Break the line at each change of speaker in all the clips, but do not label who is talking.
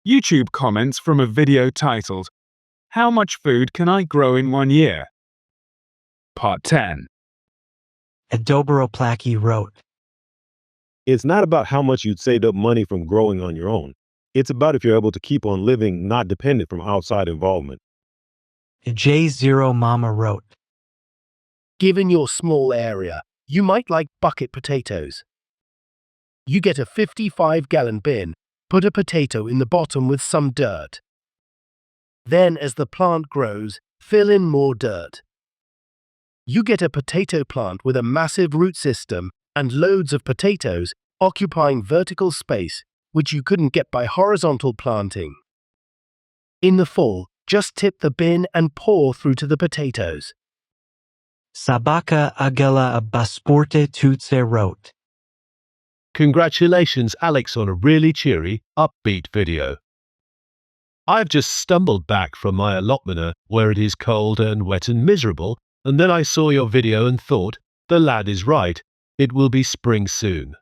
YouTube comments from a video titled, "How much food can I grow in 1 year?" Part 10.
Dobroplaki wrote,
It's not about how much you'd saved up money from growing on your own. It's about if you're able to keep on living not dependent from outside involvement.
J0 Mama wrote,
Given your small area, you might like bucket potatoes. You get a 55-gallon bin, put a potato in the bottom with some dirt. Then, as the plant grows, fill in more dirt. You get a potato plant with a massive root system and loads of potatoes occupying vertical space, which you couldn't get by horizontal planting. In the fall, just tip the bin and pour through to the potatoes.
Sabaka Agela Basporte Tutse wrote,
Congratulations, Alex, on a really cheery, upbeat video. I've just stumbled back from my allotment where it is cold and wet and miserable, and then I saw your video and thought, the lad is right. It will be spring soon.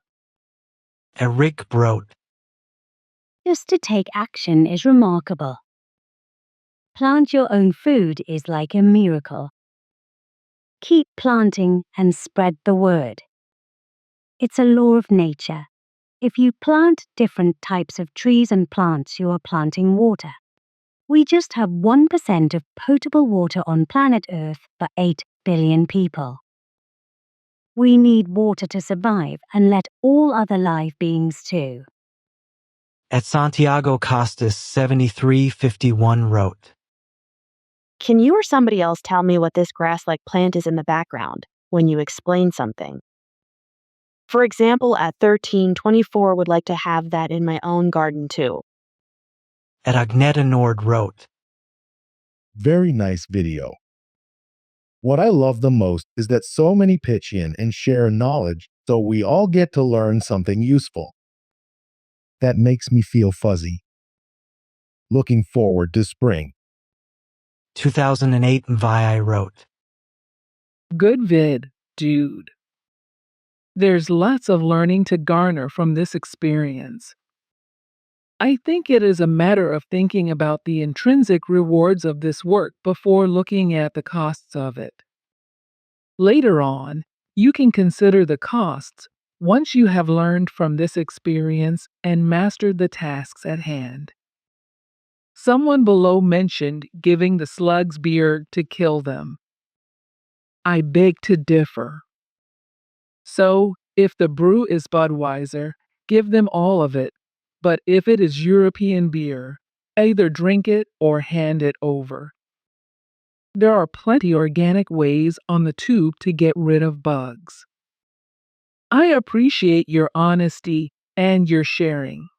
Eric wrote,
Just to take action is remarkable. Plant your own food is like a miracle. Keep planting and spread the word. It's a law of nature. If you plant different types of trees and plants, you are planting water. We just have 1% of potable water on planet Earth for 8 billion people. We need water to survive and let all other live beings too.
At Santiago Costas 7351 wrote,
Can you or somebody else tell me what this grass-like plant is in the background when you explain something? For example, at 1324 would like to have that in my own garden too.
At Agneta Nord wrote,
Very nice video. What I love the most is that so many pitch in and share knowledge so we all get to learn something useful. That makes me feel fuzzy. Looking forward to spring.
2008 Vi wrote,
Good vid, dude. There's lots of learning to garner from this experience. I think it is a matter of thinking about the intrinsic rewards of this work before looking at the costs of it. Later on, you can consider the costs once you have learned from this experience and mastered the tasks at hand. Someone below mentioned giving the slugs beer to kill them. I beg to differ. So, if the brew is Budweiser, give them all of it. But if it is European beer, either drink it or hand it over. There are plenty organic ways on the tube to get rid of bugs. I appreciate your honesty and your sharing.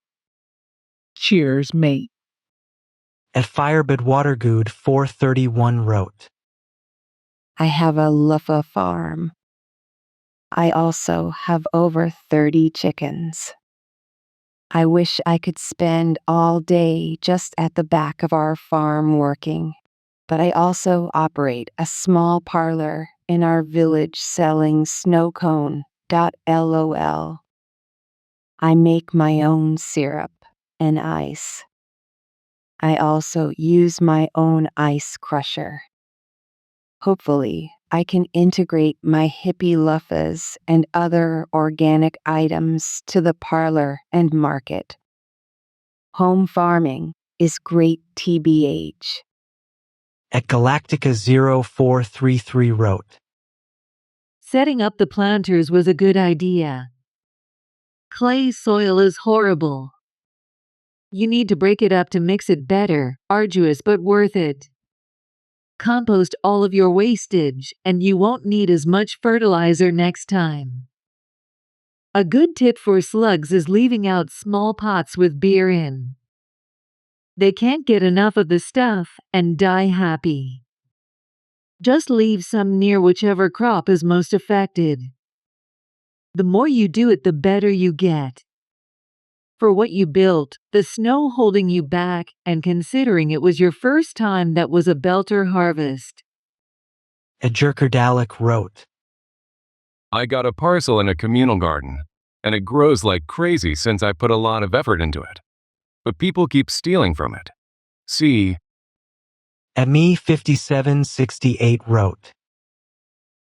Cheers, mate.
At Firebird Watergood 431 wrote,
I have a Luffa farm. I also have over 30 chickens. I wish I could spend all day just at the back of our farm working, but I also operate a small parlor in our village selling snowcone.lol. I make my own syrup and ice. I also use my own ice crusher. Hopefully, I can integrate my hippie luffas and other organic items to the parlor and market. Home farming is great TBH.
At Galactica 0433 wrote,
Setting up the planters was a good idea. Clay soil is horrible. You need to break it up to mix it better, arduous but worth it. Compost all of your wastage, and you won't need as much fertilizer next time. A good tip for slugs is leaving out small pots with beer in. They can't get enough of the stuff and die happy. Just leave some near whichever crop is most affected. The more you do it, the better you get. For what you built, the snow holding you back, and considering it was your first time, that was a belter harvest.
At Jerkerdalic wrote,
I got a parcel in a communal garden, and it grows like crazy since I put a lot of effort into it. but people keep stealing from it. See,
At me 5768 wrote.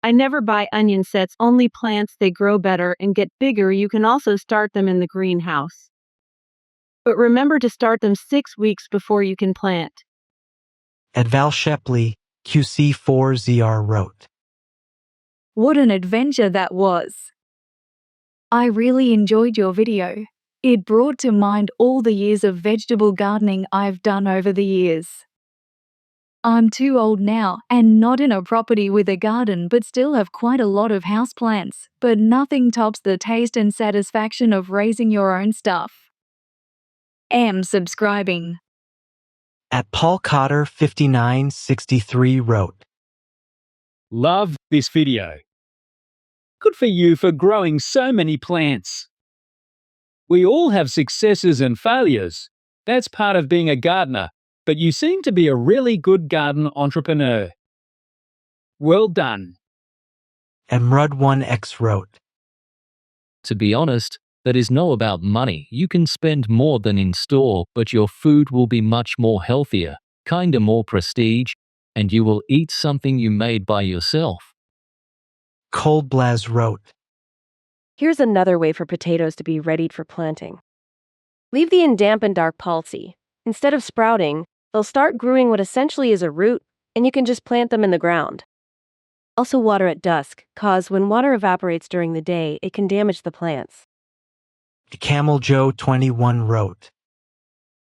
I never buy onion sets, only plants. They grow better and get bigger. You can also start them in the greenhouse. But remember to start them 6 weeks before you can plant.
At Val Shepley QC4ZR wrote.
What an adventure that was! I really enjoyed your video. It brought to mind all the years of vegetable gardening I've done over the years. I'm too old now and not in a property with a garden, but still have quite a lot of houseplants. But nothing tops the taste and satisfaction of raising your own stuff. Am subscribing.
At Paul Cotter 5963 wrote.
Love this video. Good for you for growing so many plants. We all have successes and failures. That's part of being a gardener, but you seem to be a really good garden entrepreneur. Well done.
And Mrud1X wrote.
To be honest, that is not about money. You can spend more than in store, but your food will be much more healthier, kinda more prestige, and you will eat something you made by yourself.
Cold Blaz wrote.
Here's another way for potatoes to be readied for planting. Leave the in damp and dark pulsy. Instead of sprouting, they'll start growing what essentially is a root, and you can just plant them in the ground. Also water at dusk, cause when water evaporates during the day, it can damage the plants.
Camel Joe 21 wrote.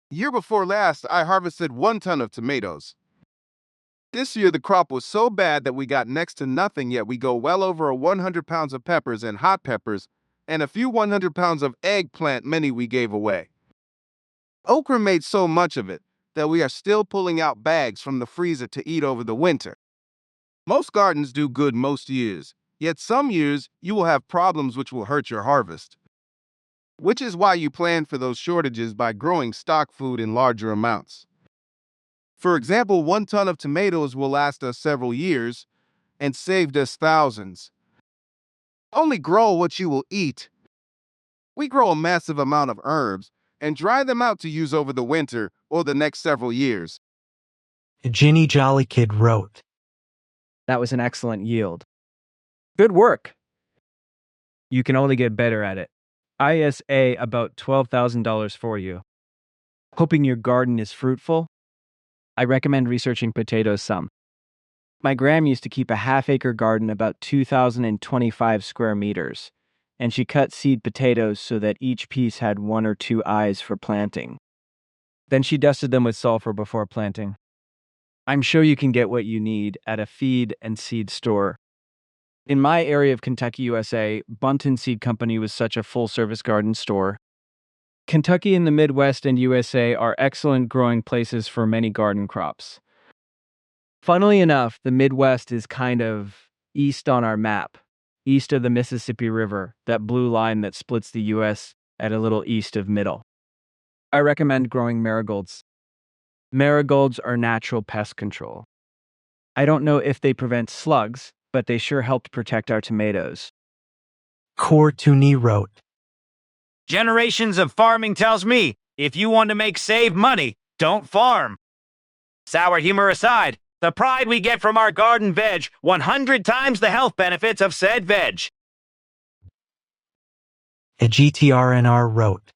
Year before last, I harvested 1 ton of tomatoes. This year, the crop was so bad that we got next to nothing, yet we go well over 100 pounds of peppers and hot peppers, and a few 100 pounds of eggplant many we gave away. Okra made so much of it that we are still pulling out bags from the freezer to eat over the winter. Most gardens do good most years, yet some years you will have problems which will hurt your harvest. Which is why you plan for those shortages by growing stock food in larger amounts. For example, 1 ton of tomatoes will last us several years and saved us thousands. Only grow what you will eat. We grow a massive amount of herbs and dry them out to use over the winter or the next several years.
Ginny Jolly Kid wrote.
That was an excellent yield. Good work. You can only get better at it. ISA about $12,000 for you. Hoping your garden is fruitful? I recommend researching potatoes some. My gram used to keep a half-acre garden about 2,025 square meters, and she cut seed potatoes so that each piece had 1 or 2 eyes for planting. Then she dusted them with sulfur before planting. I'm sure you can get what you need at a feed and seed store. In my area of Kentucky, USA, Bunton Seed Company was such a full-service garden store. Kentucky and the Midwest and USA are excellent growing places for many garden crops. Funnily enough, the Midwest is kind of east on our map, east of the Mississippi River, that blue line that splits the US at a little east of middle. I recommend growing marigolds. Marigolds are natural pest control. I don't know if they prevent slugs, but they sure helped protect our tomatoes.
Core Tooney wrote.
Generations of farming tells me, if you want to make save money, don't farm. Sour humor aside, the pride we get from our garden veg 100 times the health benefits of said veg.
A GTRNR wrote.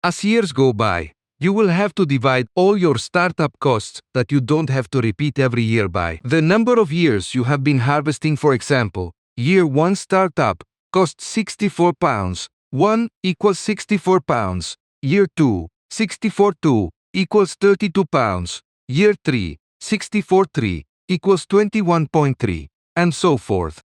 As years go by, you will have to divide all your startup costs that you don't have to repeat every year by the number of years you have been harvesting. For example, year 1 startup cost 64 pounds. 1 equals 64 pounds. Year 2, 64.2 equals 32 pounds. Year 3, 64.3 equals 21.3, and so forth.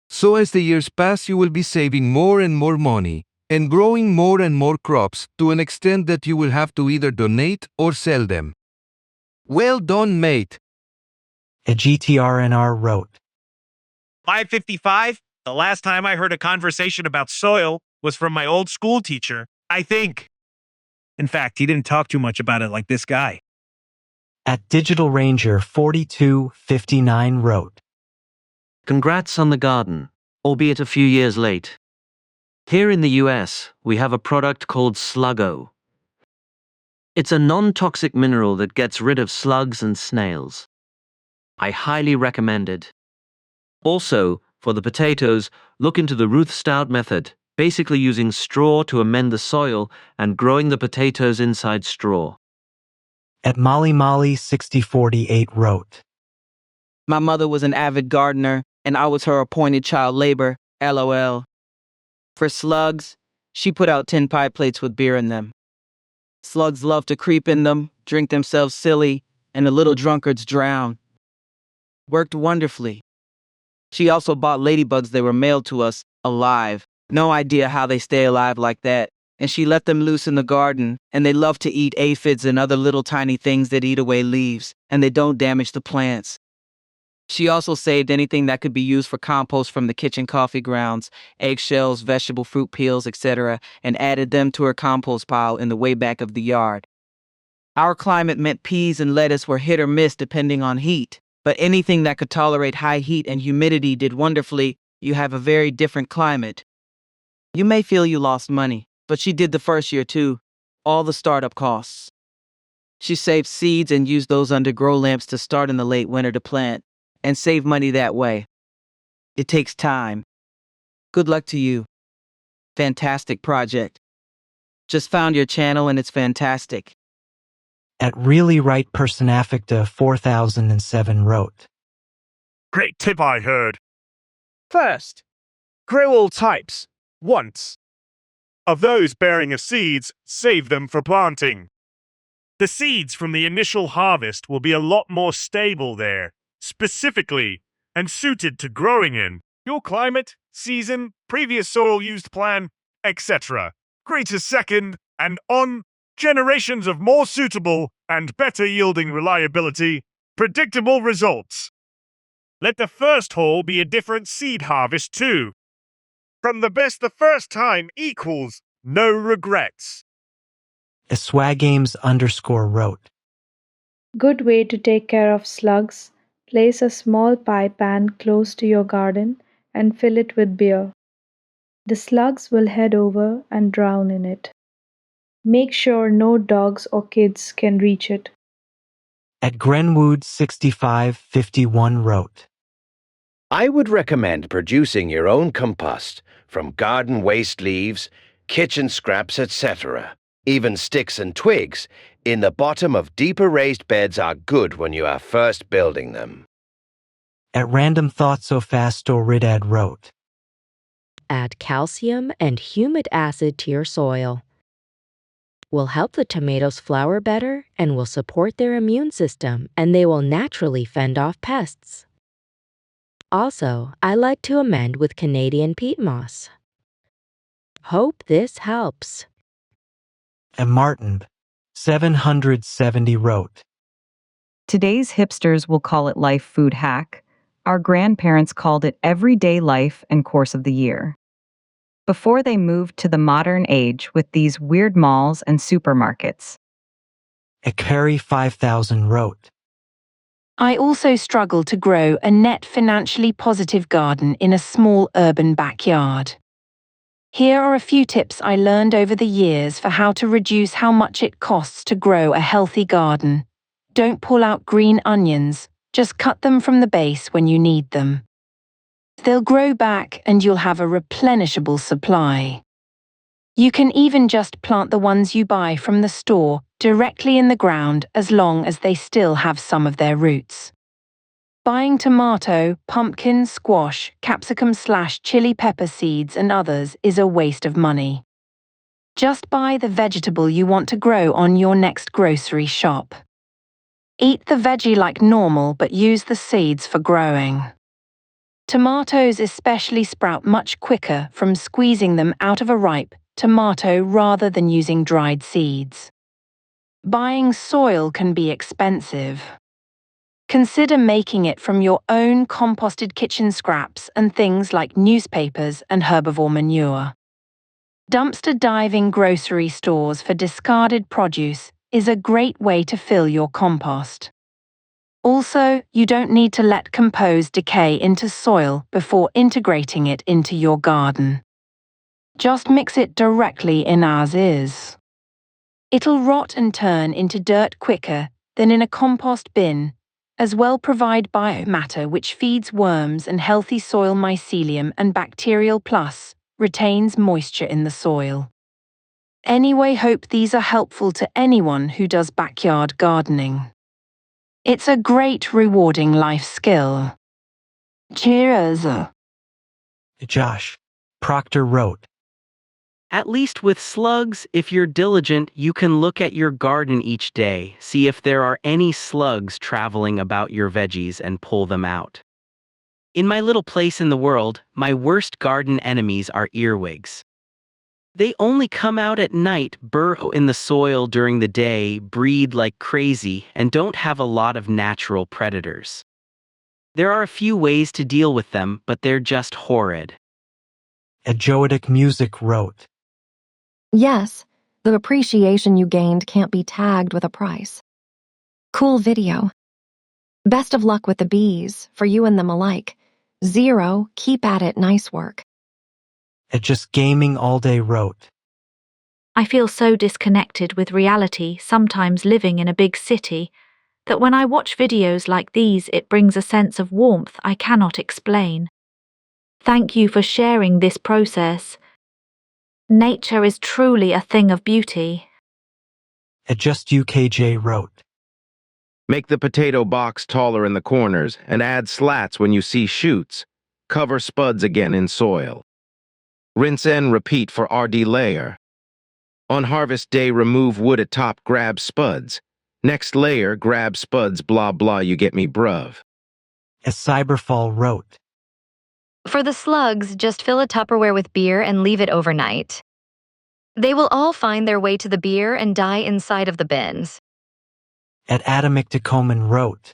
So as the years pass, you will be saving more and more money and growing more and more crops to an extent that you will have to either donate or sell them. Well done, mate.
A GTRNR wrote.
555, the last time I heard a conversation about soil was from my old school teacher, I think. In fact, he didn't talk too much about it like this guy.
At Digital Ranger 4259 wrote.
Congrats on the garden, albeit a few years late. Here in the US, we have a product called Sluggo. It's a non-toxic mineral that gets rid of slugs and snails. I highly recommend it. Also, for the potatoes, look into the Ruth Stout method, basically using straw to amend the soil and growing the potatoes inside straw.
At Molly Molly 6048 wrote,
My mother was an avid gardener, and I was her appointed child labor, LOL. For slugs, she put out tin pie plates with beer in them. Slugs love to creep in them, drink themselves silly, and the little drunkards drown. Worked wonderfully. She also bought ladybugs that were mailed to us, alive. No idea how they stay alive like that. And she let them loose in the garden, and they love to eat aphids and other little tiny things that eat away leaves, and they don't damage the plants. She also saved anything that could be used for compost from the kitchen coffee grounds, eggshells, vegetable fruit peels, etc., and added them to her compost pile in the way back of the yard. Our climate meant peas and lettuce were hit or miss depending on heat, but anything that could tolerate high heat and humidity did wonderfully. You have a very different climate. You may feel you lost money, but she did the first year too, all the startup costs. She saved seeds and used those under grow lamps to start in the late winter to plant, and save money that way. It takes time. Good luck to you. Fantastic project. Just found your channel and it's fantastic.
At Really Right Personaficta 4007 wrote,
Great tip I heard. First, grow all types, once. Of those bearing of seeds, save them for planting. The seeds from the initial harvest will be a lot more stable there, specifically, and suited to growing in your climate, season, previous soil used plan, etc. Greater second, and on, generations of more suitable and better yielding reliability, predictable results. Let the first haul be a different seed harvest too. From the best the first time equals no regrets.
Swagames_ wrote,
Good way to take care of slugs. Place a small pie pan close to your garden and fill it with beer. The slugs will head over and drown in it. Make sure no dogs or kids can reach it.
At Grenwood 6551 wrote,
I would recommend producing your own compost from garden waste leaves, kitchen scraps, etc. Even sticks and twigs in the bottom of deeper raised beds are good when you are first building them.
At Random Thoughts So Fast Ridad wrote,
Add calcium and humic acid to your soil. Will help the tomatoes flower better and will support their immune system, and they will naturally fend off pests. Also, I like to amend with Canadian peat moss. Hope this helps.
And Martin 770 wrote,
Today's hipsters will call it life food hack. Our grandparents called it everyday life and course of the year. Before they moved to the modern age with these weird malls and supermarkets.
At Carrie 5000 wrote,
I also struggle to grow a net financially positive garden in a small urban backyard. Here are a few tips I learned over the years for how to reduce how much it costs to grow a healthy garden. Don't pull out green onions, just cut them from the base when you need them. They'll grow back and you'll have a replenishable supply. You can even just plant the ones you buy from the store directly in the ground as long as they still have some of their roots. Buying tomato, pumpkin, squash, capsicum/chili pepper seeds and others is a waste of money. Just buy the vegetable you want to grow on your next grocery shop. Eat the veggie like normal but use the seeds for growing. Tomatoes especially sprout much quicker from squeezing them out of a ripe tomato rather than using dried seeds. Buying soil can be expensive. Consider making it from your own composted kitchen scraps and things like newspapers and herbivore manure. Dumpster diving grocery stores for discarded produce is a great way to fill your compost. Also, you don't need to let compost decay into soil before integrating it into your garden. Just mix it directly in as is. It'll rot and turn into dirt quicker than in a compost bin, as well provide biomatter which feeds worms and healthy soil mycelium and bacterial plus retains moisture in the soil. Anyway, hope these are helpful to anyone who does backyard gardening. It's a great rewarding life skill. Cheers.
Josh, Proctor wrote.
At least with slugs, if you're diligent, you can look at your garden each day, see if there are any slugs traveling about your veggies and pull them out. In my little place in the world, my worst garden enemies are earwigs. They only come out at night, burrow in the soil during the day, breed like crazy, and don't have a lot of natural predators. There are a few ways to deal with them, but they're just horrid.
Joetic Music wrote.
Yes, the appreciation you gained can't be tagged with a price. Cool video. Best of luck with the bees, for you and them alike. 0, keep at it, nice work.
Just Gaming All Day wrote.
I feel so disconnected with reality, sometimes living in a big city, that when I watch videos like these, it brings a sense of warmth I cannot explain. Thank you for sharing this process. Nature is truly a thing of beauty.
Just UKJ wrote.
Make the potato box taller in the corners and add slats when you see shoots. Cover spuds again in soil. Rinse and repeat for RD layer. On harvest day, remove wood at top, grab spuds. Next layer, grab spuds, blah blah, you get me, bruv.
Cyberfall wrote.
For the slugs, just fill a Tupperware with beer and leave it overnight. They will all find their way to the beer and die inside of the bins.
Atomic Tacoman wrote.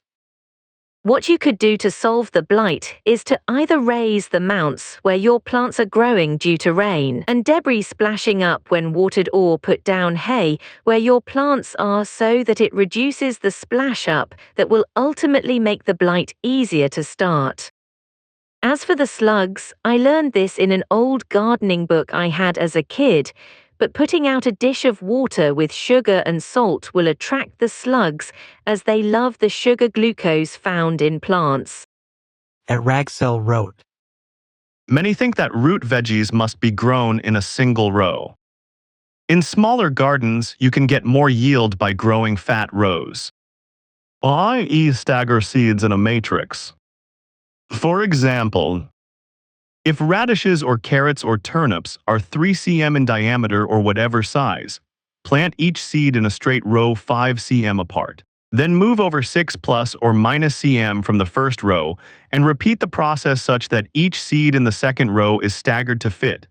What you could do to solve the blight is to either raise the mounts where your plants are growing due to rain and debris splashing up when watered, or put down hay where your plants are so that it reduces the splash up that will ultimately make the blight easier to start. As for the slugs, I learned this in an old gardening book I had as a kid, but putting out a dish of water with sugar and salt will attract the slugs as they love the sugar glucose found in plants.
Ragcell wrote.
Many think that root veggies must be grown in a single row. In smaller gardens, you can get more yield by growing fat rows, i.e. stagger seeds in a matrix. For example, if radishes or carrots or turnips are 3 cm in diameter or whatever size, plant each seed in a straight row 5 cm apart. Then move over 6 plus or minus cm from the first row and repeat the process such that each seed in the second row is staggered to fit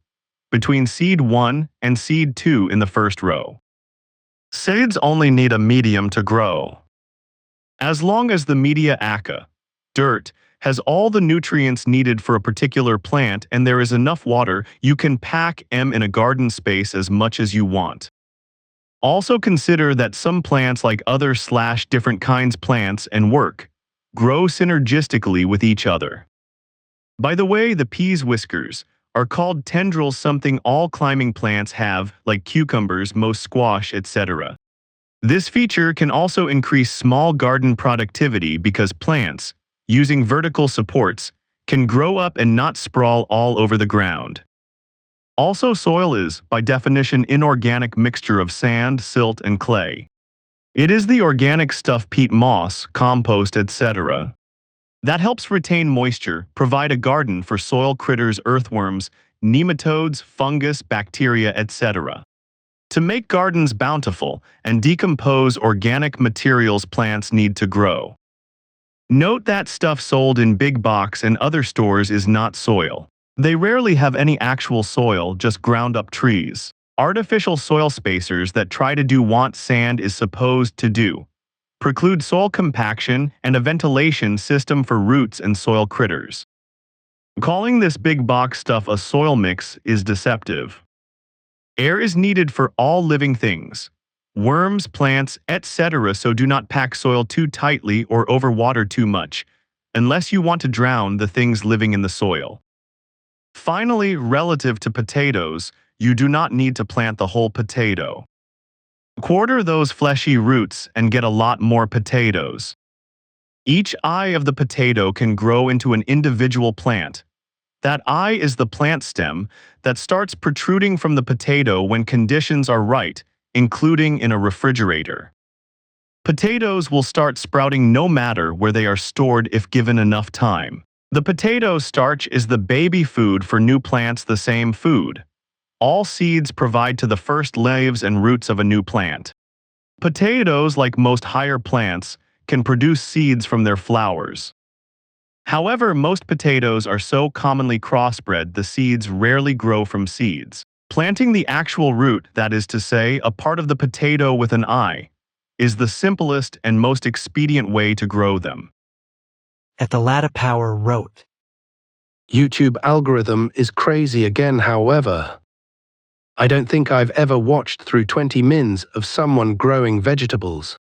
between seed 1 and seed 2 in the first row. Seeds only need a medium to grow. As long as the media aca, dirt, has all the nutrients needed for a particular plant and there is enough water, you can pack them in a garden space as much as you want. Also consider that some plants, like other / different kinds plants and work, grow synergistically with each other. By the way, the peas whiskers are called tendrils, something all climbing plants have, like cucumbers, most squash, etc. This feature can also increase small garden productivity because plants, using vertical supports, can grow up and not sprawl all over the ground. Also, soil is, by definition, inorganic mixture of sand, silt, and clay. It is the organic stuff, peat moss, compost, etc., that helps retain moisture, provide a garden for soil critters, earthworms, nematodes, fungus, bacteria, etc. To make gardens bountiful and decompose organic materials plants need to grow. Note that stuff sold in big box and other stores is not soil. They rarely have any actual soil, just ground up trees. Artificial soil spacers that try to do what sand is supposed to do. Preclude soil compaction and a ventilation system for roots and soil critters. Calling this big box stuff a soil mix is deceptive. Air is needed for all living things. Worms, plants, etc. So do not pack soil too tightly or overwater too much, unless you want to drown the things living in the soil. Finally, relative to potatoes, you do not need to plant the whole potato.
Quarter those fleshy roots and get a lot more potatoes. Each eye of the potato can grow into an individual plant. That eye is the plant stem that starts protruding from the potato when conditions are right, including in a refrigerator. Potatoes will start sprouting no matter where they are stored if given enough time. The potato starch is the baby food for new plants, the same food. All seeds provide to the first leaves and roots of a new plant. Potatoes, like most higher plants, can produce seeds from their flowers. However, most potatoes are so commonly crossbred the seeds rarely grow from seeds. Planting the actual root, that is to say, a part of the potato with an eye, is the simplest and most expedient way to grow them.
At the Latta Power wrote,
YouTube algorithm is crazy again, however. I don't think I've ever watched through 20 mins of someone growing vegetables.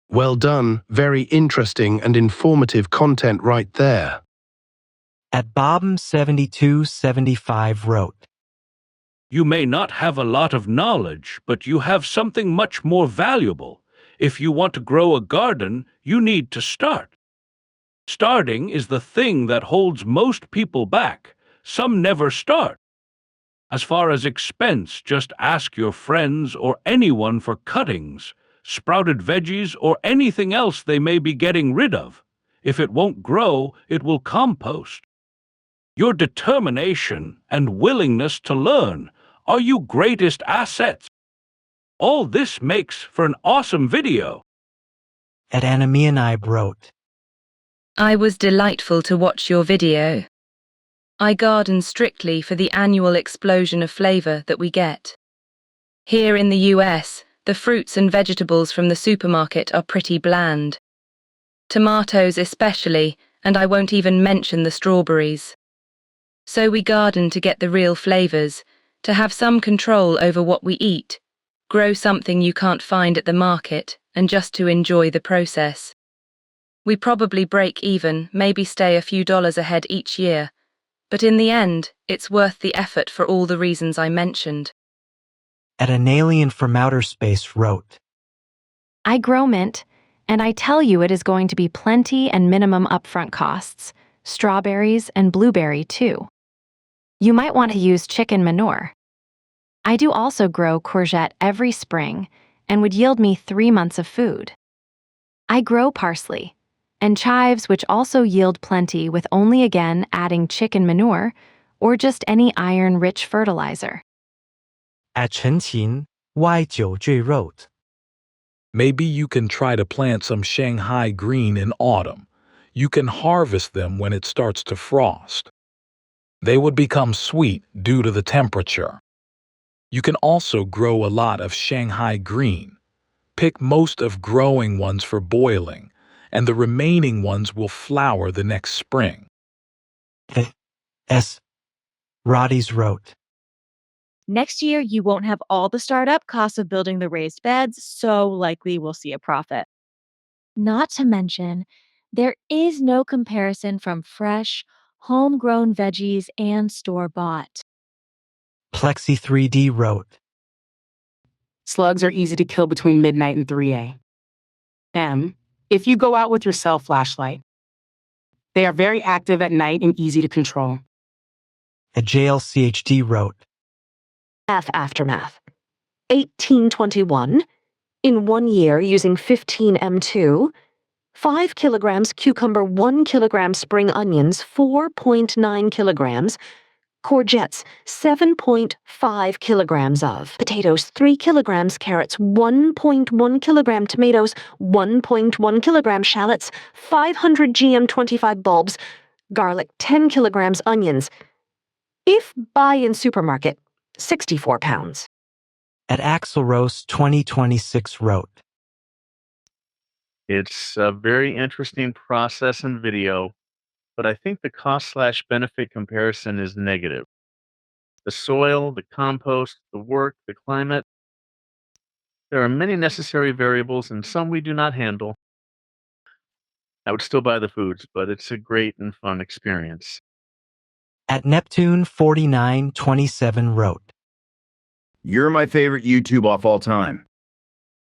Well done, very interesting and informative content right there.
At Bob7275 wrote,
You may not have a lot of knowledge, but you have something much more valuable. If you want to grow a garden, you need to start. Starting is the thing that holds most people back. Some never start. As far as expense, just ask your friends or anyone for cuttings, sprouted veggies, or anything else they may be getting rid of. If it won't grow, it will compost. Your determination and willingness to learn are your greatest assets. All this makes for an awesome video.
At Anamianib wrote,
I was delightful to watch your video. I garden strictly for the annual explosion of flavor that we get. Here in the US, the fruits and vegetables from the supermarket are pretty bland. Tomatoes especially, and I won't even mention the strawberries. So we garden to get the real flavors, to have some control over what we eat, grow something you can't find at the market, and just to enjoy the process. We probably break even, maybe stay a few dollars ahead each year, but in the end, it's worth the effort for all the reasons I mentioned.
At An Alien from Outer Space wrote,
I grow mint, and I tell you it is going to be plenty and minimum upfront costs, strawberries and blueberry too. You might want to use chicken manure. I do also grow courgette every spring and would yield me 3 months of food. I grow parsley and chives, which also yield plenty with only again adding chicken manure or just any iron-rich fertilizer.
At Chenqin, Y9 wrote,
Maybe you can try to plant some Shanghai green in autumn. You can harvest them when it starts to frost. They would become sweet due to the temperature. You can also grow a lot of Shanghai green. Pick most of growing ones for boiling, and the remaining ones will flower the next spring.
S. Roddy's wrote,
Next year, you won't have all the startup costs of building the raised beds, so likely we'll see a profit. Not to mention, there is no comparison from fresh, homegrown veggies and store-bought.
Plexi 3D wrote,
Slugs are easy to kill between midnight and 3 a.m. if you go out with your cell flashlight. They are very active at night and easy to control.
At JLCHD wrote,
Aftermath. 1821. In 1 year, using 15 M2, 5 kilograms cucumber, 1 kilogram spring onions, 4.9 kilograms, courgettes, 7.5 kilograms of potatoes, 3 kilograms carrots, 1.1 kilogram tomatoes, 1.1 kilogram shallots, 500 GM 25 bulbs, garlic, 10 kilograms onions. If buy in supermarket, 64 pounds.
At Axelrose 2026 wrote,
It's a very interesting process and video, but I think the cost/benefit comparison is negative. The soil, the compost, the work, the climate. There are many necessary variables and some we do not handle. I would still buy the foods, but it's a great and fun experience.
At Neptune 4927 wrote,
You're my favorite YouTube of all time.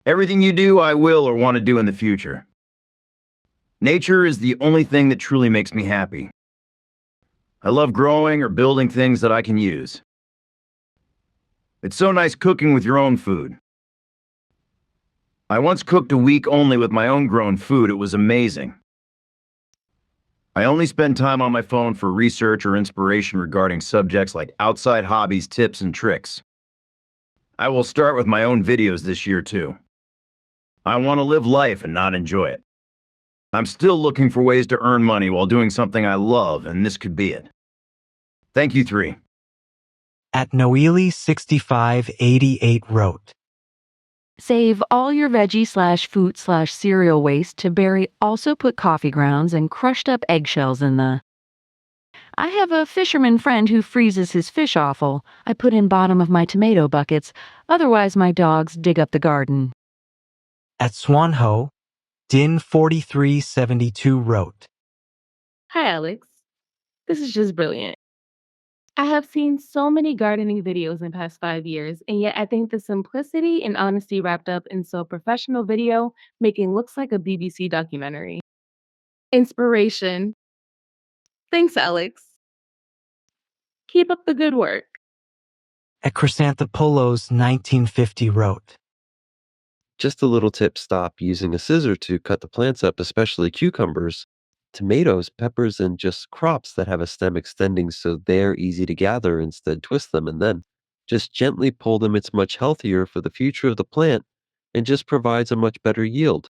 Everything you do, I will or want to do in the future. Nature is the only thing that truly makes me happy. I love growing or building things that I can use. It's so nice cooking with your own food. I once cooked a week only with my own grown food. It was amazing. I only spend time on my phone for research or inspiration regarding subjects like outside hobbies, tips, and tricks. I will start with my own videos this year too. I want to live life and not enjoy it. I'm still looking for ways to earn money while doing something I love, and this could be it. Thank you, 3.
At Noeli6588 wrote,
Save all your veggie/fruit/cereal waste to bury. Also put coffee grounds and crushed up eggshells in the. I have a fisherman friend who freezes his fish offal. I put in bottom of my tomato buckets. Otherwise my dogs dig up the garden.
At Swanho, Din4372 wrote,
Hi, Alex. This is just brilliant. I have seen so many gardening videos in the past 5 years, and yet I think the simplicity and honesty wrapped up in so professional video making looks like a BBC documentary. Inspiration. Thanks, Alex. Keep up the good work.
At Chrysanthopoulos 1950 wrote,
Just a little tip, stop using a scissor to cut the plants up, especially cucumbers, tomatoes, peppers, and just crops that have a stem extending so they're easy to gather. Instead, twist them and then just gently pull them. It's much healthier for the future of the plant and just provides a much better yield.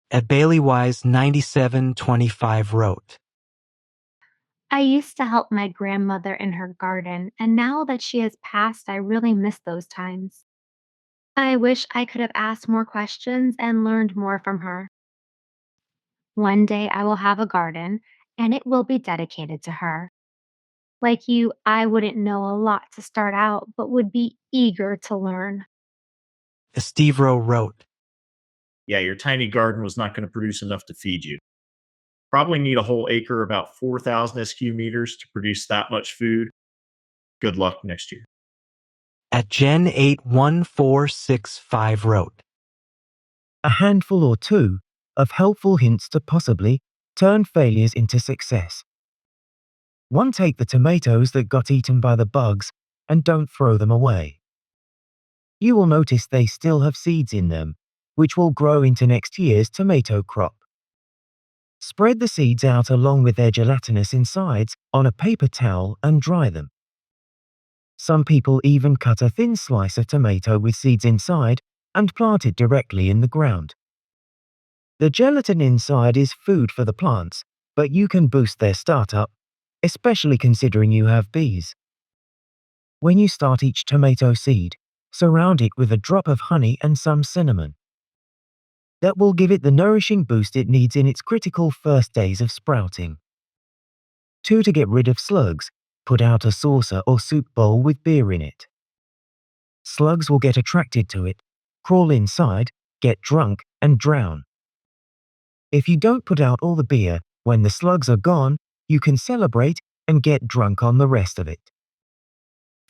At Baileywise 9725 wrote,
I used to help my grandmother in her garden, and now that she has passed, I really miss those times. I wish I could have asked more questions and learned more from her. One day I will have a garden, and it will be dedicated to her. Like you, I wouldn't know a lot to start out, but would be eager to learn.
Estevro wrote,
Yeah, your tiny garden was not going to produce enough to feed you. Probably need a whole acre, about 4,000 SQ meters to produce that much food. Good luck next year.
At Gen81465 wrote,
A handful or two of helpful hints to possibly turn failures into success. 1. Take the tomatoes that got eaten by the bugs and don't throw them away. You will notice they still have seeds in them, which will grow into next year's tomato crop. Spread the seeds out along with their gelatinous insides on a paper towel and dry them. Some people even cut a thin slice of tomato with seeds inside and plant it directly in the ground. The gelatin inside is food for the plants, but you can boost their startup, especially considering you have bees. When you start each tomato seed, surround it with a drop of honey and some cinnamon. That will give it the nourishing boost it needs in its critical first days of sprouting. 2. To get rid of slugs, put out a saucer or soup bowl with beer in it. Slugs will get attracted to it, crawl inside, get drunk, and drown. If you don't put out all the beer, when the slugs are gone, you can celebrate and get drunk on the rest of it.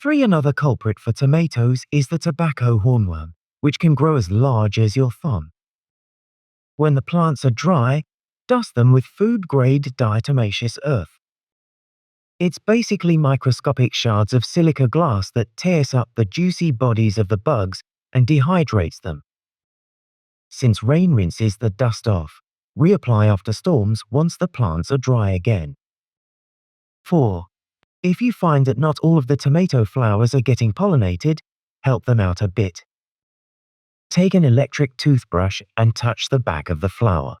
3. Another culprit for tomatoes is the tobacco hornworm, which can grow as large as your thumb. When the plants are dry, dust them with food-grade diatomaceous earth. It's basically microscopic shards of silica glass that tears up the juicy bodies of the bugs and dehydrates them. Since rain rinses the dust off, reapply after storms once the plants are dry again. 4. If you find that not all of the tomato flowers are getting pollinated, help them out a bit. Take an electric toothbrush and touch the back of the flower.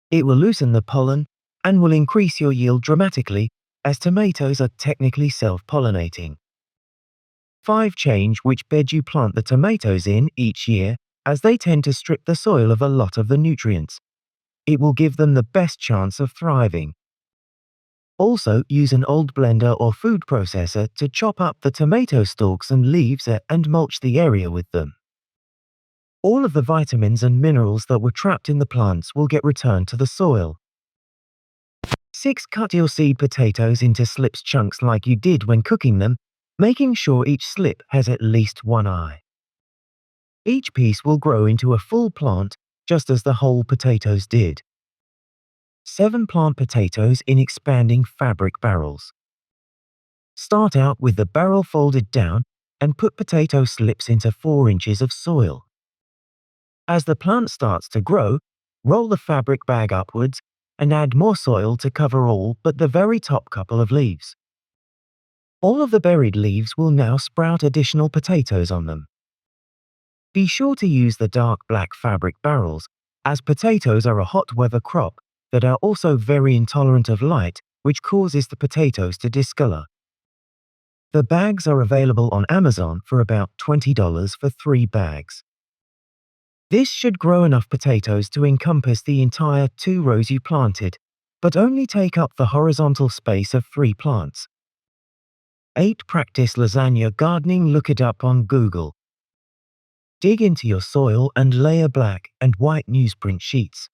It will loosen the pollen and will increase your yield dramatically, as tomatoes are technically self-pollinating. 5. Change which bed you plant the tomatoes in each year, as they tend to strip the soil of a lot of the nutrients. It will give them the best chance of thriving. Also, use an old blender or food processor to chop up the tomato stalks and leaves and mulch the area with them. All of the vitamins and minerals that were trapped in the plants will get returned to the soil. 6. Cut your seed potatoes into slips chunks like you did when cooking them, making sure each slip has at least one eye. Each piece will grow into a full plant just as the whole potatoes did. 7 plant potatoes in expanding fabric barrels. Start out with the barrel folded down and put potato slips into 4 inches of soil. As the plant starts to grow, roll the fabric bag upwards and add more soil to cover all but the very top couple of leaves. All of the buried leaves will now sprout additional potatoes on them. Be sure to use the dark black fabric barrels, as potatoes are a hot weather crop that are also very intolerant of light, which causes the potatoes to discolor. The bags are available on Amazon for about $20 for 3 bags. This should grow enough potatoes to encompass the entire 2 rows you planted, but only take up the horizontal space of 3 plants. 8 Practice lasagna gardening. Look it up on Google. Dig into your soil and layer black and white newsprint sheets.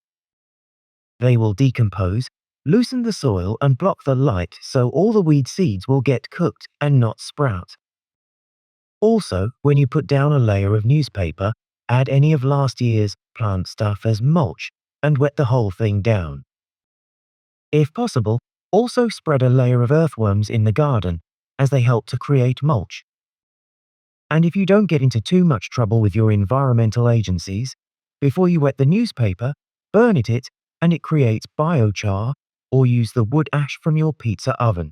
They will decompose, loosen the soil and block the light so all the weed seeds will get cooked and not sprout. Also, when you put down a layer of newspaper, add any of last year's plant stuff as mulch and wet the whole thing down. If possible, also spread a layer of earthworms in the garden, as they help to create mulch. And if you don't get into too much trouble with your environmental agencies, before you wet the newspaper, burn it and it creates biochar, or use the wood ash from your pizza oven.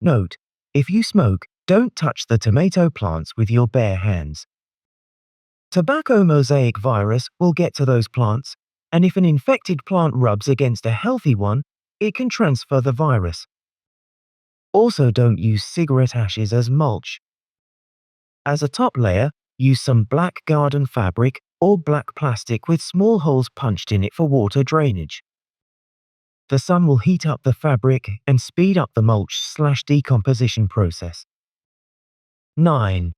Note, if you smoke, don't touch the tomato plants with your bare hands. Tobacco mosaic virus will get to those plants, and if an infected plant rubs against a healthy one, it can transfer the virus. Also, don't use cigarette ashes as mulch. As a top layer, use some black garden fabric or black plastic with small holes punched in it for water drainage. The sun will heat up the fabric and speed up the mulch/decomposition process. 9.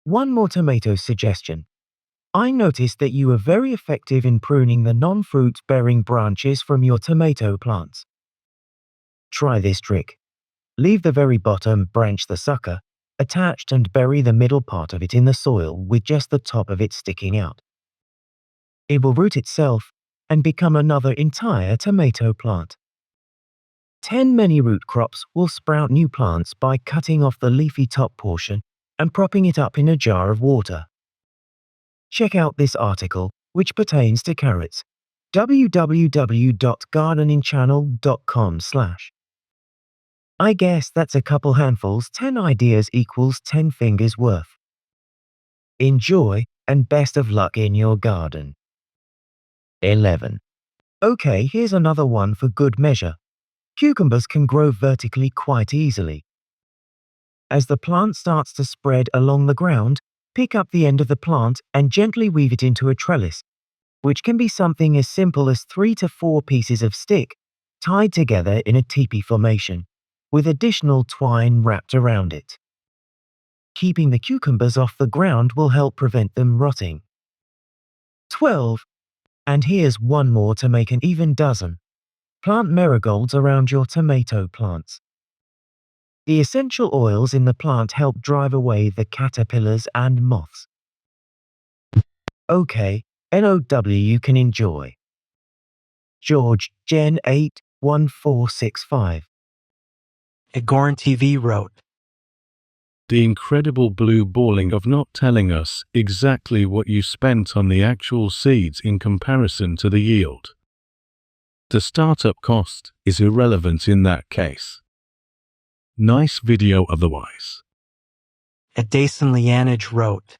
One more tomato suggestion. I noticed that you were very effective in pruning the non-fruit-bearing branches from your tomato plants. Try this trick. Leave the very bottom branch, the sucker, attached and bury the middle part of it in the soil with just the top of it sticking out. It will root itself and become another entire tomato plant. 10 many root crops will sprout new plants by cutting off the leafy top portion and propping it up in a jar of water. Check out this article, which pertains to carrots. www.gardeningchannel.com/ I guess that's a couple handfuls. 10 ideas equals 10 fingers worth. Enjoy and best of luck in your garden. 11. Okay, here's another one for good measure. Cucumbers can grow vertically quite easily. As the plant starts to spread along the ground, pick up the end of the plant and gently weave it into a trellis, which can be something as simple as 3 to 4 pieces of stick tied together in a teepee formation, with additional twine wrapped around it. Keeping the cucumbers off the ground will help prevent them rotting. 12. And here's one more to make an even dozen. Plant marigolds around your tomato plants. The essential oils in the plant help drive away the caterpillars and moths. Okay, NOW you can enjoy. George, Gen 81465.
Igorn TV wrote,
The incredible blue balling of not telling us exactly what you spent on the actual seeds in comparison to the yield. The startup cost is irrelevant in that case. Nice video otherwise.
Adason Lianage wrote,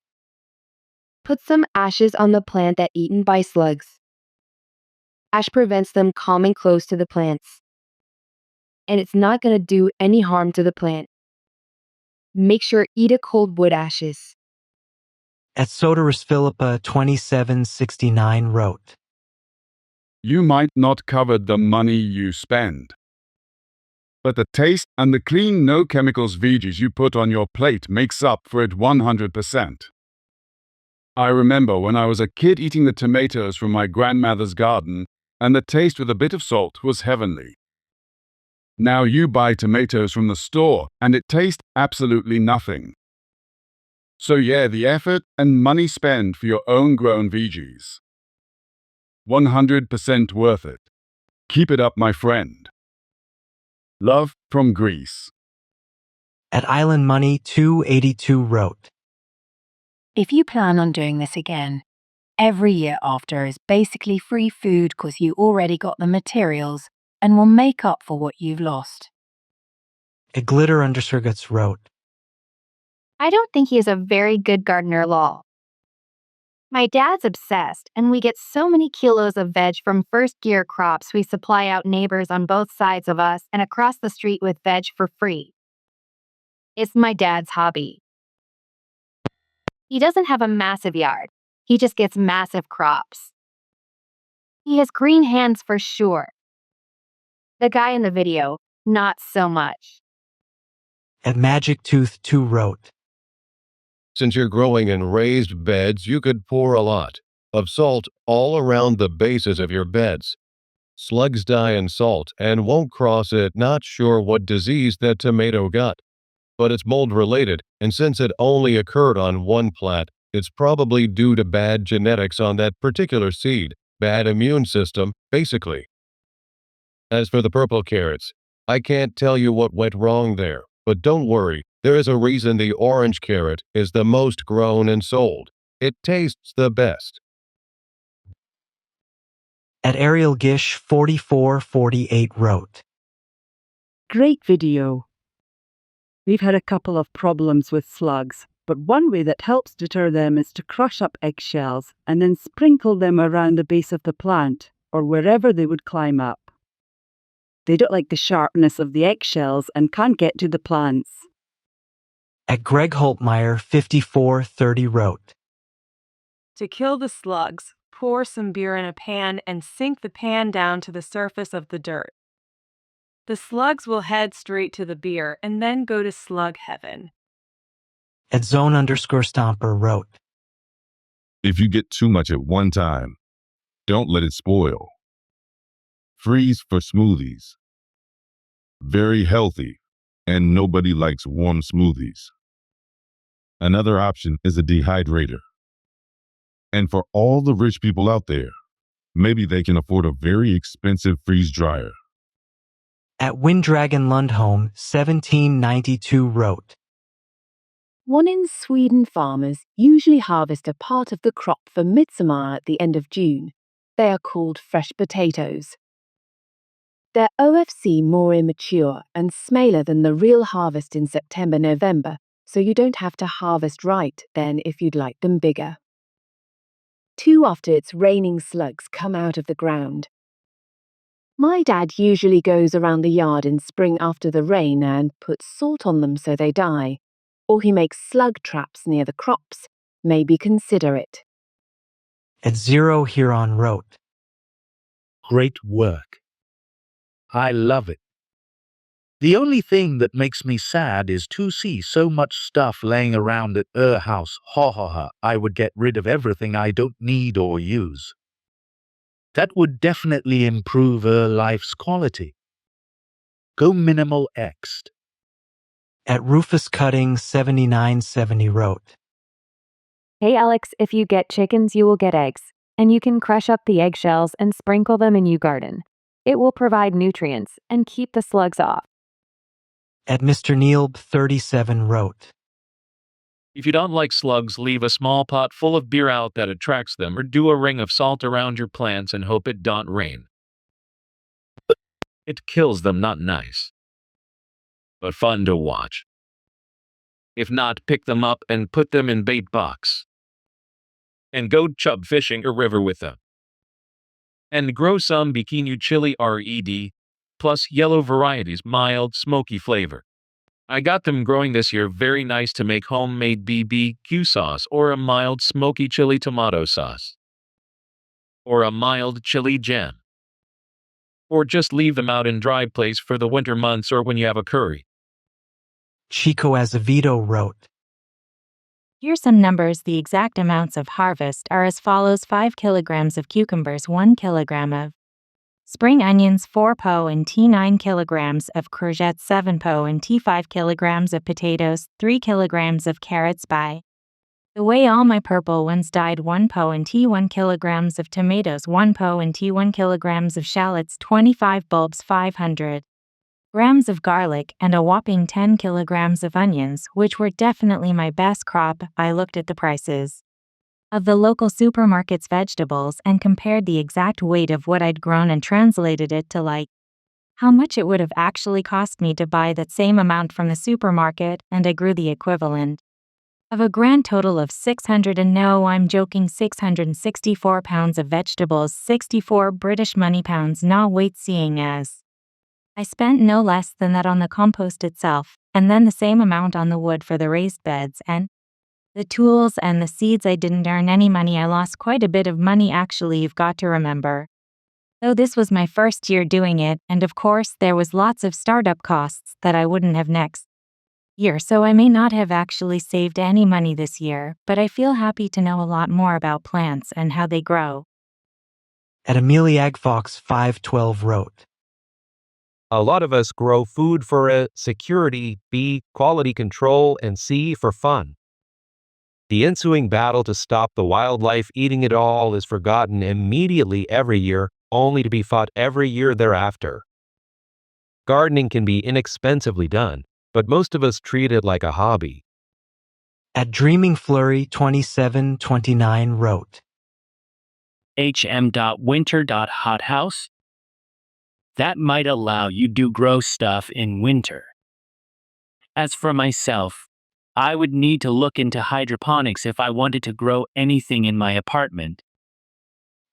Put some ashes on the plant that eaten by slugs. Ash prevents them coming close to the plants. And it's not going to do any harm to the plant. Make sure eat a cold wood ashes.
At Soteris Philippa 2769 wrote,
You might not cover the money you spend, but the taste and the clean no chemicals veggies you put on your plate makes up for it 100%. I remember when I was a kid eating the tomatoes from my grandmother's garden, and the taste with a bit of salt was heavenly. Now you buy tomatoes from the store and it tastes absolutely nothing. So yeah, the effort and money spent for your own grown veggies. 100% worth it. Keep it up, my friend. Love from Greece.
At Island Money 282 wrote,
If you plan on doing this again, every year after is basically free food because you already got the materials and will make up for what you've lost.
At Glitter_Guts wrote,
I don't think he is a very good gardener at all. My dad's obsessed, and we get so many kilos of veg from first gear crops we supply out neighbors on both sides of us and across the street with veg for free. It's my dad's hobby. He doesn't have a massive yard. He just gets massive crops. He has green hands for sure. The guy in the video, not so much.
At Magic Tooth 2 wrote,
Since you're growing in raised beds, you could pour a lot of salt all around the bases of your beds. Slugs die in salt and won't cross it. Not sure what disease that tomato got, but it's mold related, and since it only occurred on one plant, it's probably due to bad genetics on that particular seed, bad immune system, basically. As for the purple carrots, I can't tell you what went wrong there, but don't worry, there is a reason the orange carrot is the most grown and sold. It tastes the best.
At Ariel Gish 4448 wrote,
Great video. We've had a couple of problems with slugs, but one way that helps deter them is to crush up eggshells and then sprinkle them around the base of the plant or wherever they would climb up. They don't like the sharpness of the eggshells and can't get to the plants.
At Greg Holtmeyer 5430 wrote,
To kill the slugs, pour some beer in a pan and sink the pan down to the surface of the dirt. The slugs will head straight to the beer and then go to slug heaven.
At Zone_Stomper wrote,
If you get too much at one time, don't let it spoil. Freeze for smoothies. Very healthy, and nobody likes warm smoothies. Another option is a dehydrator. And for all the rich people out there, maybe they can afford a very expensive freeze dryer.
At Winddragon Lundholm 1792 wrote,
One in Sweden farmers usually harvest a part of the crop for midsummer at the end of June. They are called fresh potatoes. They're OFC more immature and smaller than the real harvest in September-November, so you don't have to harvest right then if you'd like them bigger. Too often it's raining slugs come out of the ground. My dad usually goes around the yard in spring after the rain and puts salt on them so they die. Or he makes slug traps near the crops. Maybe consider it.
At Zero Huron wrote,
Great work. I love it. The only thing that makes me sad is to see so much stuff laying around at house. Ha ha ha. I would get rid of everything I don't need or use. That would definitely improve life's quality. Go minimal X'd.
At Rufus Cutting 7970 wrote,
Hey Alex, if you get chickens, you will get eggs. And you can crush up the eggshells and sprinkle them in your garden. It will provide nutrients and keep the slugs off.
At Mr. Neilb 37 wrote,
If you don't like slugs, leave a small pot full of beer out that attracts them, or do a ring of salt around your plants and hope it don't rain. It kills them, not nice, but fun to watch. If not, pick them up and put them in bait box. And go chub fishing or river with them. And grow some bikini chili red, plus yellow varieties, mild, smoky flavor. I got them growing this year, very nice to make homemade BBQ sauce or a mild smoky chili tomato sauce. Or a mild chili jam. Or just leave them out in dry place for the winter months or when you have a curry.
Chico Azevedo wrote,
Here's some numbers. The exact amounts of harvest are as follows: 5 kilograms of cucumbers, 1 kilogram of spring onions, 4 po and T9 kilograms of courgettes, 7 po and T5 kilograms of potatoes, 3 kilograms of carrots by The way all my purple ones died: 1 po and t 1 kilograms of tomatoes, 1 po and t 1 kilograms of shallots, 25 bulbs, 500 grams of garlic, and a whopping 10 kilograms of onions, which were definitely my best crop. I looked at the prices of the local supermarket's vegetables and compared the exact weight of what I'd grown and translated it to how much it would have actually cost me to buy that same amount from the supermarket, and I grew the equivalent of a grand total of 600, and no, I'm joking, 664 pounds of vegetables, 64 British money pounds, not weight, seeing as I spent no less than that on the compost itself, and then the same amount on the wood for the raised beds and the tools and the seeds. I didn't earn any money. I lost quite a bit of money, actually, you've got to remember. Though this was my first year doing it, and of course there was lots of startup costs that I wouldn't have next year, so I may not have actually saved any money this year, but I feel happy to know a lot more about plants and how they grow.
At Fox 512 wrote,
A lot of us grow food for A, security, B, quality control, and C, for fun. The ensuing battle to stop the wildlife eating it all is forgotten immediately every year, only to be fought every year thereafter. Gardening can be inexpensively done, but most of us treat it like a hobby.
At Dreaming Flurry 2729 wrote,
hm.winter.hothouse. That might allow you to grow stuff in winter. As for myself, I would need to look into hydroponics if I wanted to grow anything in my apartment.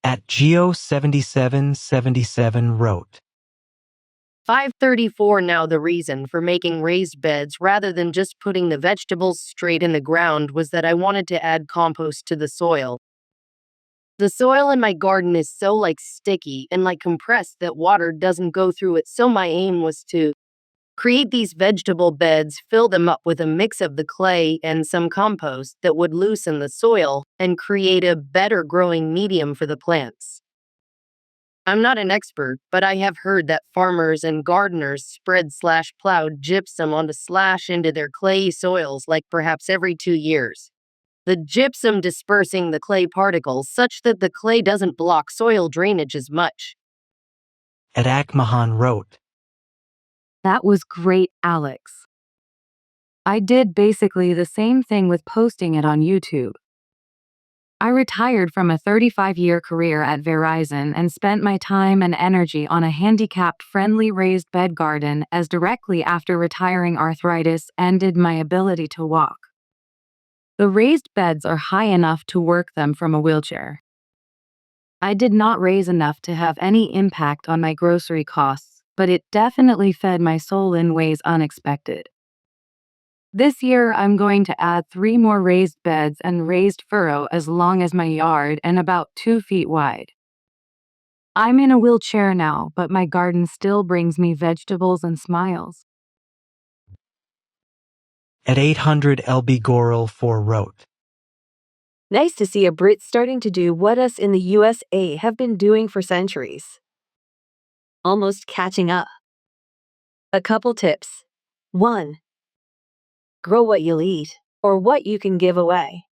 At Geo7777 wrote,
534 Now the reason for making raised beds rather than just putting the vegetables straight in the ground was that I wanted to add compost to the soil. The soil in my garden is so sticky and compressed that water doesn't go through it, so my aim was to create these vegetable beds, fill them up with a mix of the clay and some compost that would loosen the soil and create a better growing medium for the plants. I'm not an expert, but I have heard that farmers and gardeners spread/plow gypsum into their clayey soils perhaps every 2 years. The gypsum dispersing the clay particles such that the clay doesn't block soil drainage as much.
At Akmahan wrote,
That was great, Alex. I did basically the same thing with posting it on YouTube. I retired from a 35-year career at Verizon and spent my time and energy on a handicapped-friendly raised bed garden as directly after retiring arthritis ended my ability to walk. The raised beds are high enough to work them from a wheelchair. I did not raise enough to have any impact on my grocery costs, but it definitely fed my soul in ways unexpected. This year, I'm going to add 3 more raised beds and raised furrow as long as my yard and about 2 feet wide. I'm in a wheelchair now, but my garden still brings me vegetables and smiles.
At 800 LB Goral 4 wrote,
Nice to see a Brit starting to do what us in the USA have been doing for centuries. Almost catching up. A couple tips. 1. Grow what you'll eat, or what you can give away.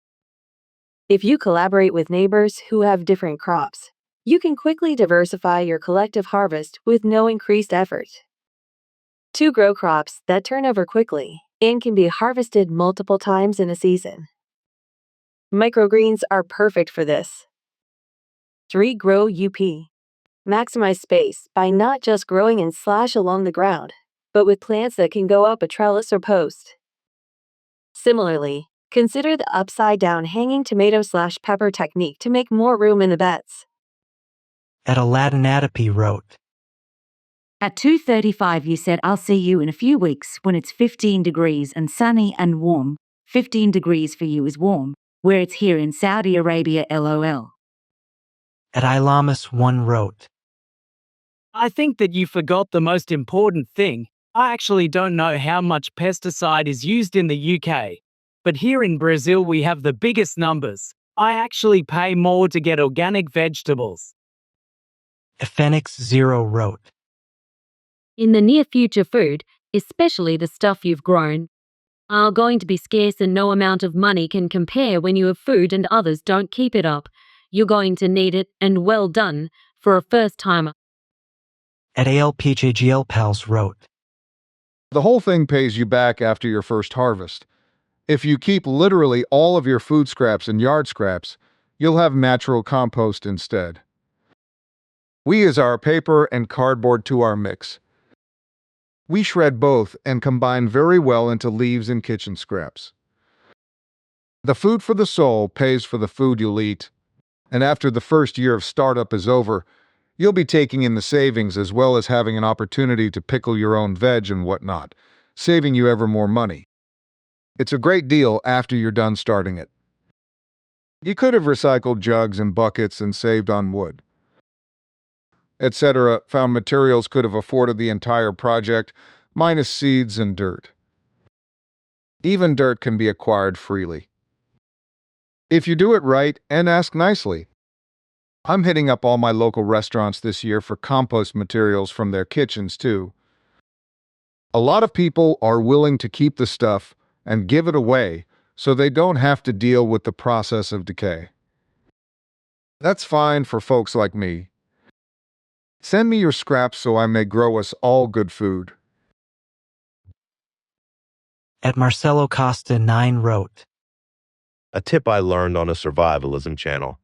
If you collaborate with neighbors who have different crops, you can quickly diversify your collective harvest with no increased effort. 2. Grow crops that turn over quickly and can be harvested multiple times in a season. Microgreens are perfect for this. 3. Grow UP. Maximize space by not just growing in slash along the ground, but with plants that can go up a trellis or post. Similarly, consider the upside-down hanging tomato/pepper technique to make more room in the beds.
At Aladdinatope wrote,
At 2:35 you said, I'll see you in a few weeks when it's 15 degrees and sunny and warm. 15 degrees for you is warm, where it's here in Saudi Arabia, lol.
At Ilamus 1 wrote,
I think that you forgot the most important thing. I actually don't know how much pesticide is used in the UK, but here in Brazil we have the biggest numbers. I actually pay more to get organic vegetables.
Phoenix 0 wrote,
In the near future food, especially the stuff you've grown, are going to be scarce and no amount of money can compare when you have food and others don't keep it up. You're going to need it, and well done, for a first-timer.
At ALPJGL Pals wrote,
The whole thing pays you back after your first harvest. If you keep literally all of your food scraps and yard scraps, you'll have natural compost instead. We use our paper and cardboard to our mix. We shred both and combine very well into leaves and kitchen scraps. The food for the soul pays for the food you'll eat, and after the first year of startup is over, you'll be taking in the savings as well as having an opportunity to pickle your own veg and whatnot, saving you ever more money. It's a great deal after you're done starting it. You could have recycled jugs and buckets and saved on wood, etc. Found materials could have afforded the entire project, minus seeds and dirt. Even dirt can be acquired freely, if you do it right and ask nicely. I'm hitting up all my local restaurants this year for compost materials from their kitchens too. A lot of people are willing to keep the stuff and give it away so they don't have to deal with the process of decay. That's fine for folks like me. Send me your scraps so I may grow us all good food.
At Marcelo Costa 9 wrote,
A tip I learned on a survivalism channel.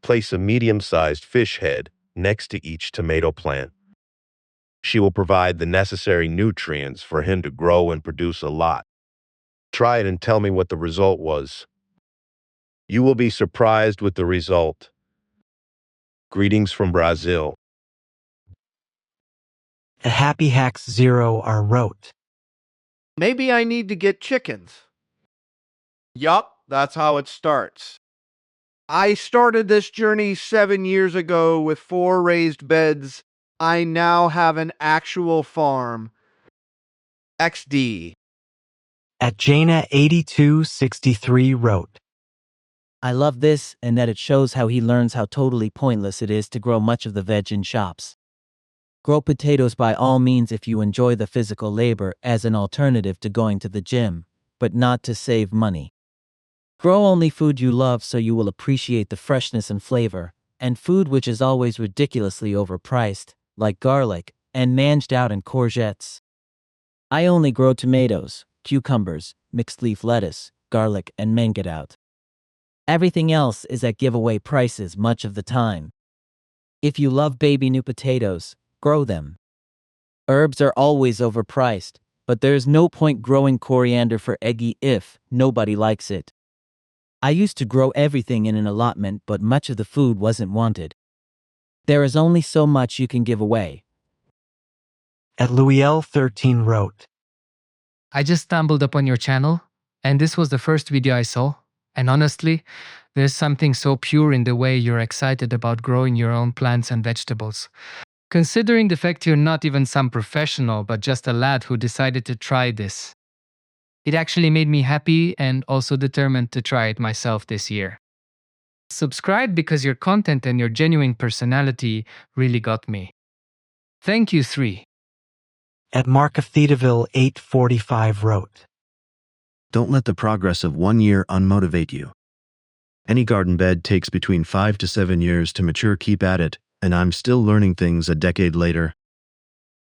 Place a medium-sized fish head next to each tomato plant. She will provide the necessary nutrients for him to grow and produce a lot. Try it and tell me what the result was. You will be surprised with the result. Greetings from Brazil.
At Happy Hacks 0 R wrote,
Maybe I need to get chickens. Yup, that's how it starts. I started this journey 7 years ago with 4 raised beds. I now have an actual farm. XD.
At Jaina8263 wrote,
I love this and that it shows how he learns how totally pointless it is to grow much of the veg in shops. Grow potatoes by all means if you enjoy the physical labor as an alternative to going to the gym, but not to save money. Grow only food you love so you will appreciate the freshness and flavor, and food which is always ridiculously overpriced, like garlic, and manged out in courgettes. I only grow tomatoes, cucumbers, mixed leaf lettuce, garlic, and manged out. Everything else is at giveaway prices much of the time. If you love baby new potatoes, grow them. Herbs are always overpriced, but there's no point growing coriander for eggy if nobody likes it. I used to grow everything in an allotment, but much of the food wasn't wanted. There is only so much you can give away.
At Louiel13 wrote,
I just stumbled upon your channel, and this was the first video I saw. And honestly, there's something so pure in the way you're excited about growing your own plants and vegetables. Considering the fact you're not even some professional, but just a lad who decided to try this. It actually made me happy and also determined to try it myself this year. Subscribe because your content and your genuine personality really got me. Thank you, 3.
At Mark of Thedaville 845 wrote,
Don't let the progress of 1 year unmotivate you. Any garden bed takes between 5 to 7 years to mature. Keep at it, and I'm still learning things a decade later.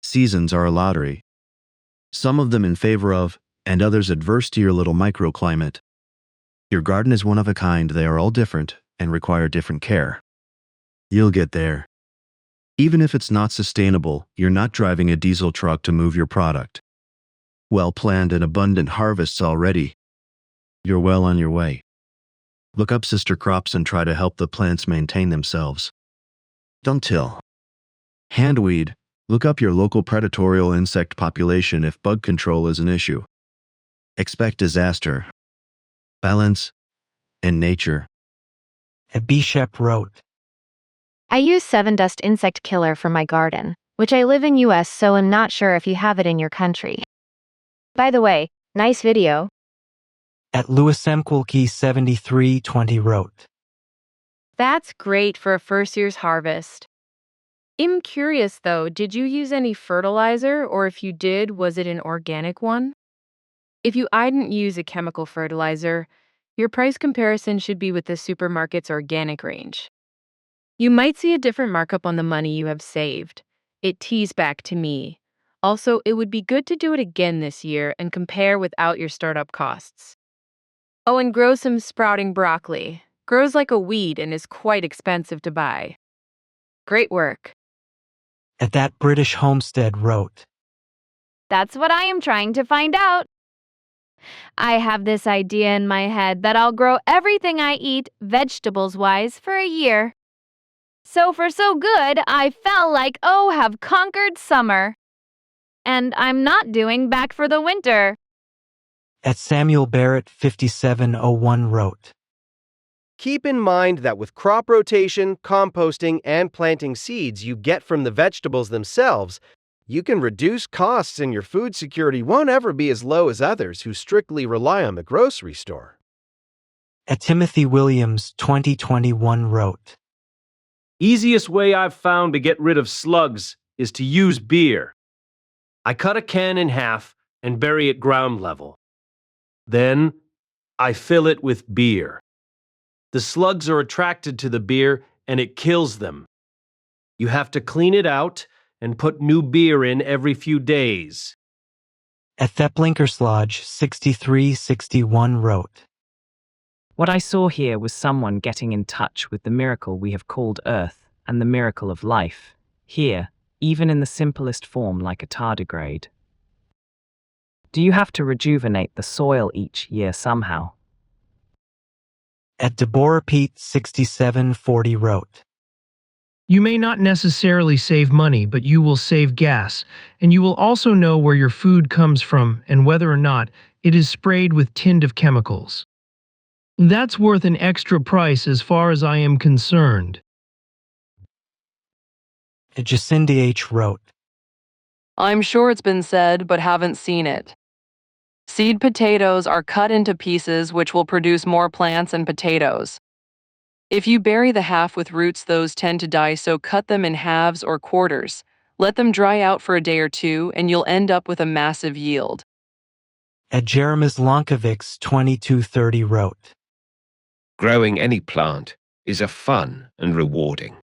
Seasons are a lottery. Some of them in favor of, and others adverse to your little microclimate. Your garden is one of a kind. They are all different and require different care. You'll get there. Even if it's not sustainable, you're not driving a diesel truck to move your product. Well-planned and abundant harvests already. You're well on your way. Look up sister crops and try to help the plants maintain themselves. Don't till. Handweed. Look up your local predatorial insect population if bug control is an issue. Expect disaster. Balance and nature.
At Bishop wrote,
I use 7 Dust insect killer for my garden, which I live in US so I'm not sure if you have it in your country. By the way, nice video.
At Lewisemquilkey 7320 wrote,
That's great for a first year's harvest. I'm curious though, did you use any fertilizer, or if you did, was it an organic one?
If you didn't use a chemical fertilizer, your price comparison should be with the supermarket's organic range. You might see a different markup on the money you have saved. It tees back to me. Also, it would be good to do it again this year and compare without your startup costs. Oh, and grow some sprouting broccoli. Grows like a weed and is quite expensive to buy. Great work.
At that British homestead wrote,
That's what I am trying to find out. I have this idea in my head that I'll grow everything I eat, vegetables-wise, for a year. So far so good, I felt like, have conquered summer. And I'm not doing back for the winter.
At Samuel Barrett 5701 wrote,
Keep in mind that with crop rotation, composting, and planting seeds you get from the vegetables themselves, you can reduce costs and your food security won't ever be as low as others who strictly rely on the grocery store.
At Timothy Williams 2021 wrote,
Easiest way I've found to get rid of slugs is to use beer. I cut a can in half and bury it ground level. Then I fill it with beer. The slugs are attracted to the beer and it kills them. You have to clean it out and put new beer in every few days.
At Theplinkerslodge 6361 wrote,
What I saw here was someone getting in touch with the miracle we have called Earth and the miracle of life, here, even in the simplest form like a tardigrade. Do you have to rejuvenate the soil each year somehow?
At Deborah Pete 6740 wrote,
You may not necessarily save money, but you will save gas, and you will also know where your food comes from and whether or not it is sprayed with tinned of chemicals. That's worth an extra price as far as I am concerned.
At Jacinda H. wrote,
I'm sure it's been said, but haven't seen it. Seed potatoes are cut into pieces which will produce more plants and potatoes. If you bury the half with roots, those tend to die, so cut them in halves or quarters. Let them dry out for a day or two, and you'll end up with a massive yield.
At Jeremias Lonkovics 2230 wrote,
Growing any plant is a fun and rewarding.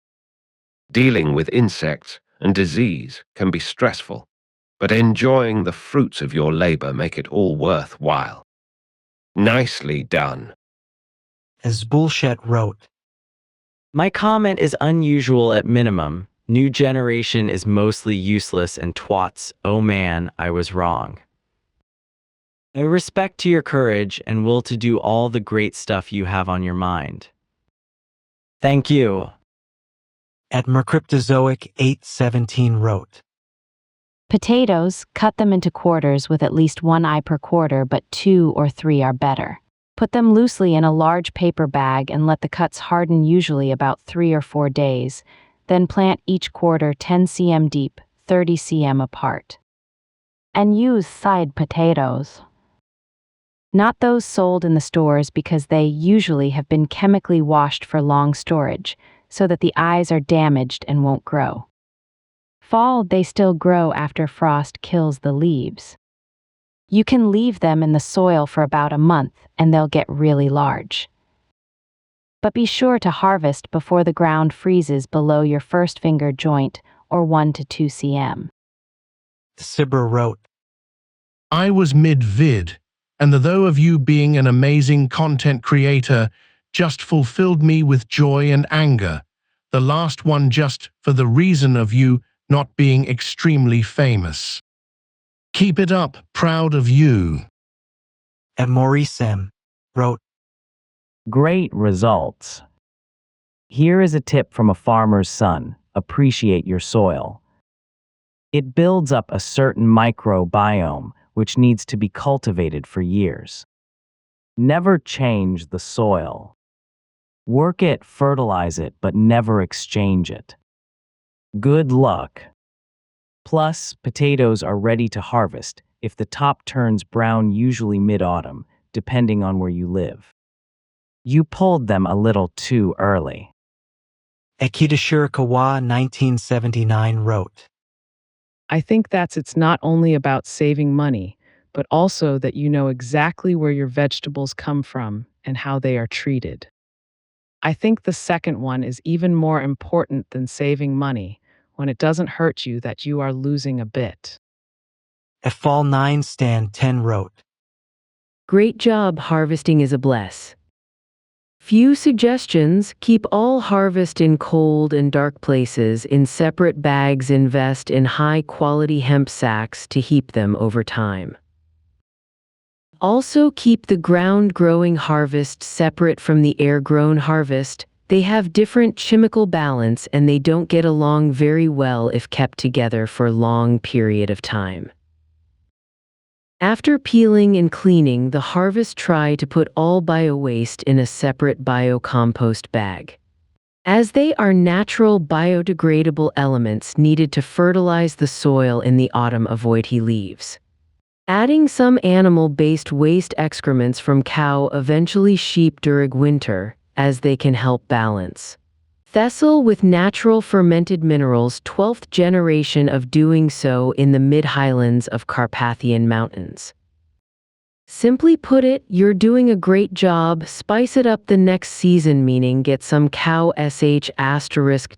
Dealing with insects and disease can be stressful, but enjoying the fruits of your labor make it all worthwhile. Nicely done.
As Bullshit wrote,
My comment is unusual at minimum. New generation is mostly useless and twats. Oh man, I was wrong. I respect to your courage and will to do all the great stuff you have on your mind. Thank you.
At Mercryptozoic 817 wrote,
Potatoes, cut them into quarters with at least 1 eye per quarter, but 2 or 3 are better. Put them loosely in a large paper bag and let the cuts harden, usually about 3 or 4 days. Then plant each quarter 10 cm deep, 30 cm apart. And use side potatoes. Not those sold in the stores, because they usually have been chemically washed for long storage, so that the eyes are damaged and won't grow. Fall, they still grow after frost kills the leaves. You can leave them in the soil for about a month and they'll get really large. But be sure to harvest before the ground freezes below your first finger joint, or 1 to 2 cm.
Sibra wrote,
I was mid-vid, and the though of you being an amazing content creator just fulfilled me with joy and anger. The last one just for the reason of you not being extremely famous. Keep it up, proud of you.
At Maurice M. wrote,
Great results. Here is a tip from a farmer's son. Appreciate your soil. It builds up a certain microbiome which needs to be cultivated for years. Never change the soil. Work it, fertilize it, but never exchange it. Good luck. Plus, potatoes are ready to harvest if the top turns brown, usually mid-autumn, depending on where you live. You pulled them a little too early.
Akita Shirakawa 1979 wrote,
I think it's not only about saving money,
but also that you know exactly where your vegetables come from and how they are treated. I think the second one is even more important than saving money when it doesn't hurt you that you are losing a bit.
At Fall 9 Stand 10 wrote,
Great job, harvesting is a bless. Few suggestions: keep all harvest in cold and dark places in separate bags. Invest in high-quality hemp sacks to heap them over time. Also keep the ground-growing harvest separate from the air-grown harvest. They have different chemical balance and they don't get along very well if kept together for a long period of time. After peeling and cleaning the harvest, try to put all bio-waste in a separate biocompost bag. As they are natural biodegradable elements needed to fertilize the soil in the autumn, avoid he leaves. Adding some animal-based waste excrements from cow, eventually sheep during winter, as they can help balance. Thistle with natural fermented minerals, 12th generation of doing so in the mid-highlands of Carpathian Mountains. Simply put it, you're doing a great job. Spice it up the next season, meaning get some cow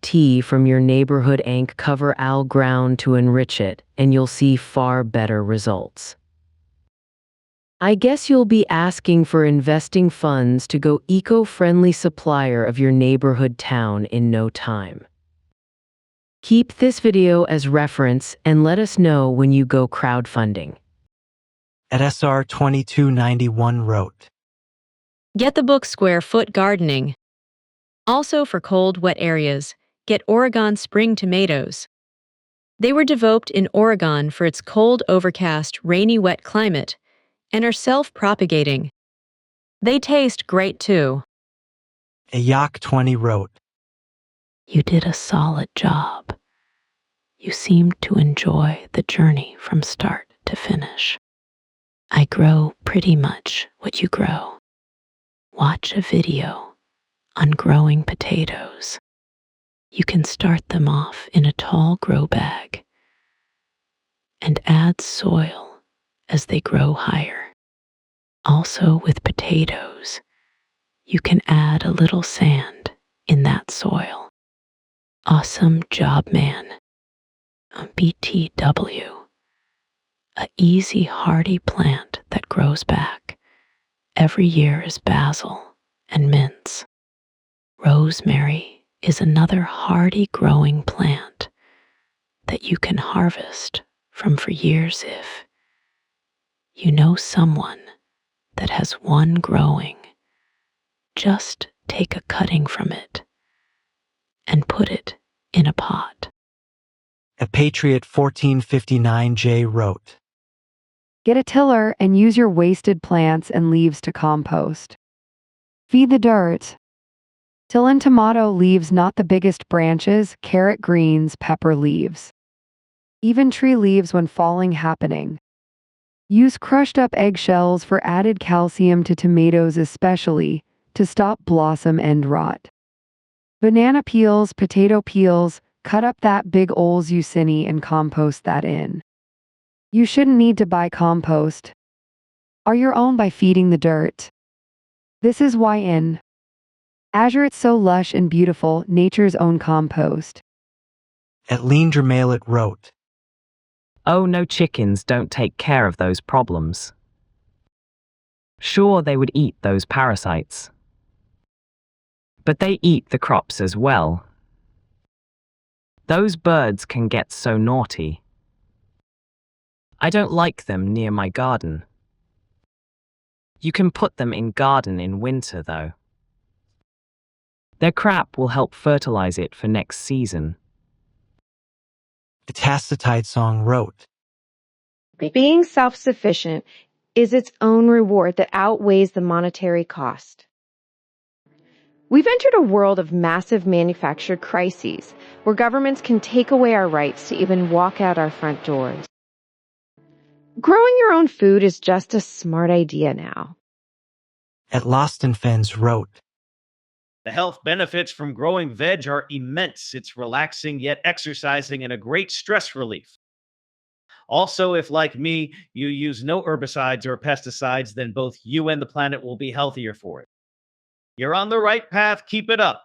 *tea from your neighborhood ank, cover all ground to enrich it, and you'll see far better results. I guess you'll be asking for investing funds to go eco-friendly supplier of your neighborhood town in no time. Keep this video as reference and let us know when you go crowdfunding.
at SR 2291 wrote,
Get the book Square Foot Gardening. Also for cold, wet areas, get Oregon Spring Tomatoes. They were developed in Oregon for its cold, overcast, rainy, wet climate and are self-propagating. They taste great too.
a Yak 20 wrote,
You did a solid job. You seemed to enjoy the journey from start to finish. I grow pretty much what you grow. Watch a video on growing potatoes. You can start them off in a tall grow bag and add soil as they grow higher. Also with potatoes, you can add a little sand in that soil. Awesome job, man. A BTW. A easy, hardy plant that grows back. Every year is basil and mints. Rosemary is another hardy growing plant that you can harvest from for years if you know someone that has one growing. Just take a cutting from it and put it in a pot.
a Patriot 1459J wrote,
Get a tiller and use your wasted plants and leaves to compost. Feed the dirt. Till in tomato leaves, not the biggest branches, carrot greens, pepper leaves. Even tree leaves when falling happening. Use crushed up eggshells for added calcium to tomatoes, especially to stop blossom end rot. Banana peels, potato peels, cut up that big ol' zucchini and compost that in. You shouldn't need to buy compost. Are your own by feeding the dirt. This is why in Azure it's so lush and beautiful, nature's own compost.
at Leandra Mallet wrote,
Oh, no, chickens don't take care of those problems. Sure, they would eat those parasites. But they eat the crops as well. Those birds can get so naughty. I don't like them near my garden. You can put them in garden in winter, though. Their crap will help fertilize it for next season.
the Tacitite Song wrote,
Being self-sufficient is its own reward that outweighs the monetary cost. We've entered a world of massive manufactured crises where governments can take away our rights to even walk out our front doors. Growing your own food is just a smart idea now.
at Lost and Fens wrote,
The health benefits from growing veg are immense. It's relaxing yet exercising and a great stress relief. Also, if like me, you use no herbicides or pesticides, then both you and the planet will be healthier for it. You're on the right path. Keep it up.